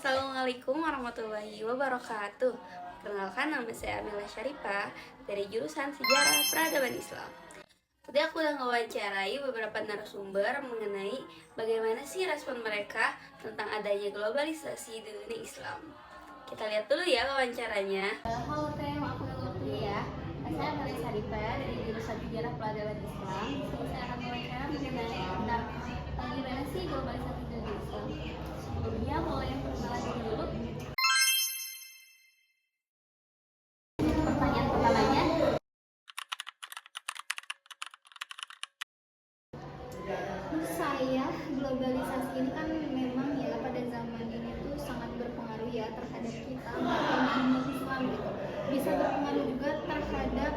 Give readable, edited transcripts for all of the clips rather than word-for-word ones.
Assalamualaikum warahmatullahi wabarakatuh. Perkenalkan, nama saya Amila Syarifah dari jurusan Sejarah Peradaban Islam. Tadi aku udah ngewawancarai beberapa narasumber mengenai bagaimana sih respon mereka tentang adanya globalisasi di dunia Islam. Kita lihat dulu ya wawancaranya. Halo Teh, maaf ganggu waktu ya. Saya Amila Syarifah dari jurusan Sejarah Peradaban Islam. Saya akan mewawancara mengenai tentang bagaimana sih globalisasi di dunia Islam. Sebelumnya boleh perkenalan dulu. Pertanyaan pertamanya, Menurut saya globalisasi ini kan memang ya pada zaman ini tuh sangat berpengaruh ya terhadap kita umat Islam gitu. Bisa berpengaruh juga terhadap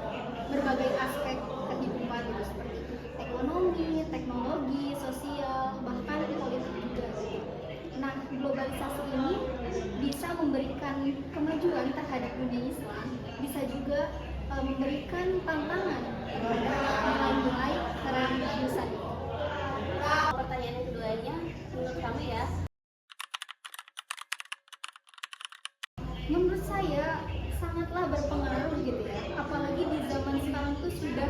berbagai aspek kehidupan gitu seperti ekonomi, teknologi, sosial, bahkan politik juga gitu. Nah, globalisasi ini bisa memberikan kemajuan terhadap dunia Islam, bisa juga memberikan tantangan terhadap nilai-nilai religiusan. pertanyaan yang keduanya, menurut kamu ya, Menurut saya sangatlah berpengaruh gitu ya, apalagi di zaman sekarang tuh sudah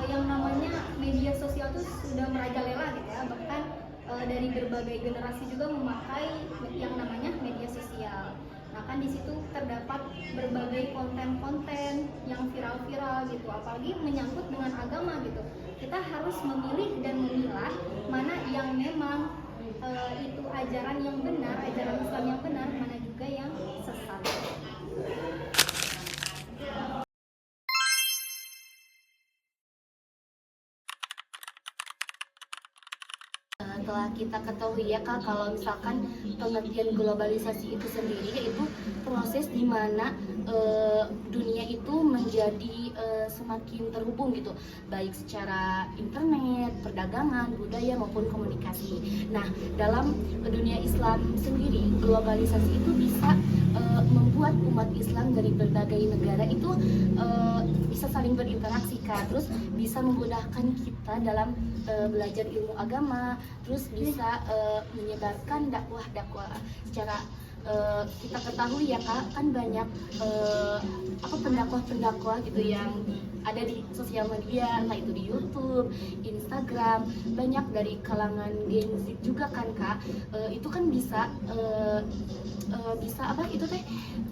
yang namanya media sosial tuh sudah merajalela gitu ya, bahkan dari berbagai generasi juga memakai yang namanya media sosial. Nah kan di situ terdapat berbagai konten-konten yang viral-viral gitu, apalagi menyangkut dengan agama gitu. Kita harus memilih dan memilah mana yang memang itu ajaran yang benar, ajaran Islam yang benar, mana juga yang sesat. Telah kita ketahui ya Kak, kalau misalkan pengertian globalisasi itu sendiri yaitu proses di mana dunia itu menjadi semakin terhubung gitu, baik secara internet, perdagangan, budaya maupun komunikasi. Nah, dalam dunia Islam sendiri, globalisasi itu bisa membuat umat Islam dari berbagai negara itu bisa saling berinteraksi Kak, terus bisa memudahkan kita dalam belajar ilmu agama, terus bisa menyebarkan dakwah-dakwah secara kita ketahui ya Kak, kan banyak pendakwah-pendakwah gitu yang ada di sosial media, entah itu di YouTube, Instagram, banyak dari kalangan Gen Z juga kan Kak. Itu kan bisa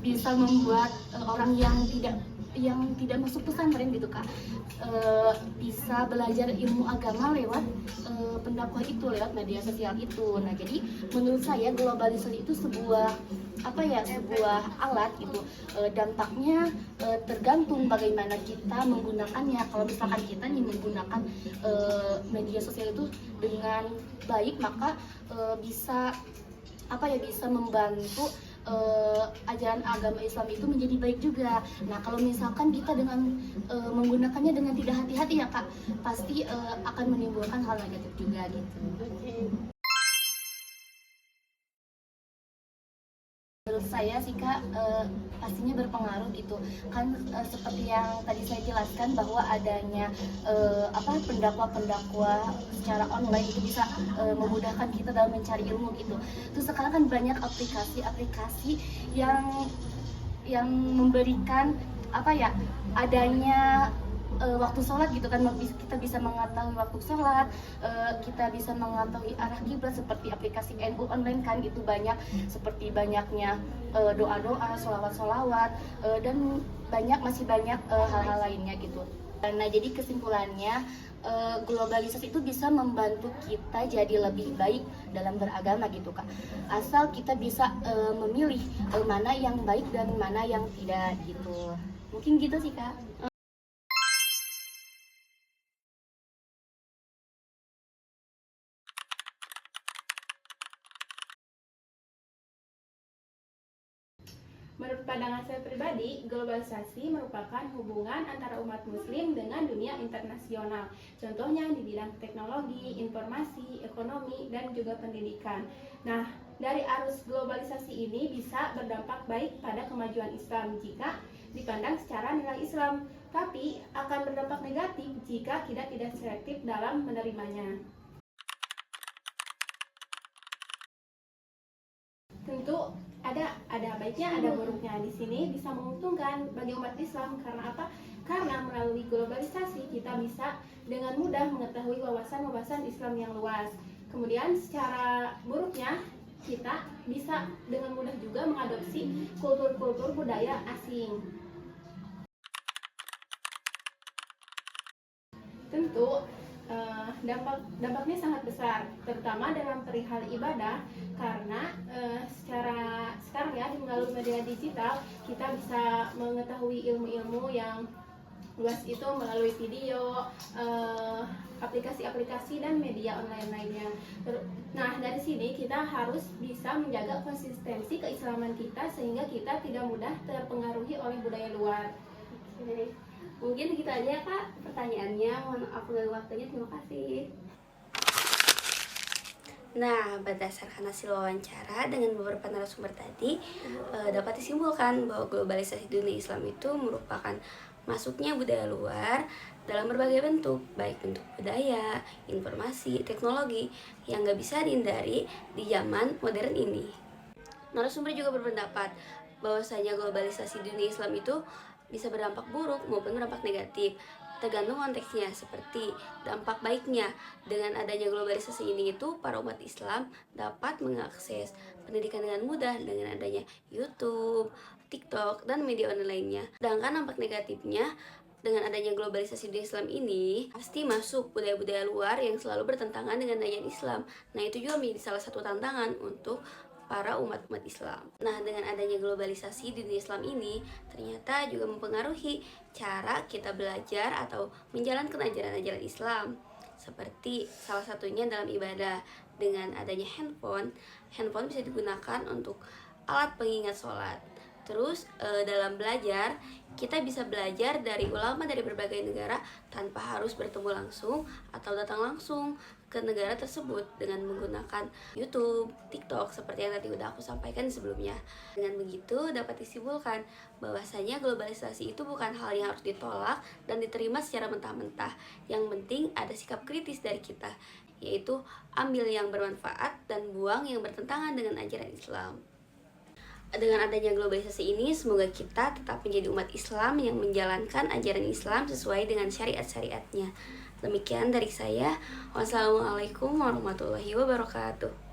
bisa membuat orang yang tidak masuk pesantren gitu Kak, bisa belajar ilmu agama lewat pendakwah itu, lewat media sosial itu. Nah jadi menurut saya globalisasi itu sebuah alat gitu. Dampaknya tergantung bagaimana kita menggunakannya. Kalau misalkan kita nih menggunakan media sosial itu dengan baik, maka bisa bisa membantu ajaran agama Islam itu menjadi baik juga. Nah kalau misalkan kita dengan menggunakannya dengan tidak hati-hati ya Kak, pasti akan menimbulkan hal negatif juga gitu. Menurut saya sih Kak, pastinya berpengaruh gitu kan, seperti yang tadi saya jelaskan bahwa adanya pendakwah-pendakwah secara online itu bisa memudahkan kita dalam mencari ilmu gitu. Terus sekarang kan banyak aplikasi-aplikasi yang memberikan adanya waktu sholat gitu kan, kita bisa mengetahui waktu sholat, kita bisa mengetahui arah kiblat seperti aplikasi NU online kan, itu banyak seperti banyaknya doa-doa, sholawat-sholawat, dan masih banyak hal-hal lainnya gitu. Nah jadi kesimpulannya, globalisasi itu bisa membantu kita jadi lebih baik dalam beragama gitu Kak, asal kita bisa memilih mana yang baik dan mana yang tidak gitu. Mungkin gitu sih Kak. Menurut pandangan saya pribadi, globalisasi merupakan hubungan antara umat muslim dengan dunia internasional. Contohnya di bidang teknologi, informasi, ekonomi, dan juga pendidikan. Nah, dari arus globalisasi ini bisa berdampak baik pada kemajuan Islam jika dipandang secara nilai Islam, tapi akan berdampak negatif jika kita tidak selektif dalam menerimanya. Tentu ada baiknya, ada buruknya. Di sini bisa menguntungkan bagi umat Islam karena apa? Karena melalui globalisasi kita bisa dengan mudah mengetahui wawasan-wawasan Islam yang luas. Kemudian secara buruknya kita bisa dengan mudah juga mengadopsi kultur-kultur budaya asing. Tentu dampaknya sangat besar, terutama dalam perihal ibadah, karena sekarang ya melalui media digital kita bisa mengetahui ilmu-ilmu yang luas itu melalui video, aplikasi-aplikasi dan media online lainnya. Nah, dari sini kita harus bisa menjaga konsistensi keislaman kita sehingga kita tidak mudah terpengaruhi oleh budaya luar. Oke. Mungkin gitu aja ya Kak pertanyaannya. Mohon maaf dari waktunya. Terima kasih. Nah, berdasarkan hasil wawancara dengan beberapa narasumber tadi, dapat disimpulkan bahwa globalisasi dunia Islam itu merupakan masuknya budaya luar dalam berbagai bentuk, baik bentuk budaya, informasi, teknologi yang gak bisa dihindari di zaman modern ini. Narasumber juga berpendapat bahwasanya globalisasi dunia Islam itu bisa berdampak buruk maupun berdampak negatif, tergantung konteksnya. Seperti dampak baiknya, dengan adanya globalisasi ini itu para umat Islam dapat mengakses pendidikan dengan mudah dengan adanya YouTube, TikTok, dan media online lainnya. Sedangkan dampak negatifnya, dengan adanya globalisasi di Islam ini pasti masuk budaya-budaya luar yang selalu bertentangan dengan ajaran Islam. Nah, itu juga menjadi salah satu tantangan untuk para umat-umat Islam. Nah, dengan adanya globalisasi di dunia Islam ini ternyata juga mempengaruhi cara kita belajar atau menjalankan ajaran-ajaran Islam. Seperti salah satunya dalam ibadah, dengan adanya handphone bisa digunakan untuk alat pengingat sholat. Terus dalam belajar, kita bisa belajar dari ulama dari berbagai negara tanpa harus bertemu langsung atau datang langsung ke negara tersebut dengan menggunakan YouTube, TikTok seperti yang tadi udah aku sampaikan sebelumnya. Dengan begitu dapat disimpulkan bahwasanya globalisasi itu bukan hal yang harus ditolak dan diterima secara mentah-mentah. Yang penting ada sikap kritis dari kita, yaitu ambil yang bermanfaat dan buang yang bertentangan dengan ajaran Islam. Dengan adanya globalisasi ini, semoga kita tetap menjadi umat Islam yang menjalankan ajaran Islam sesuai dengan syariat-syariatnya. Demikian dari saya. Wassalamualaikum warahmatullahi wabarakatuh.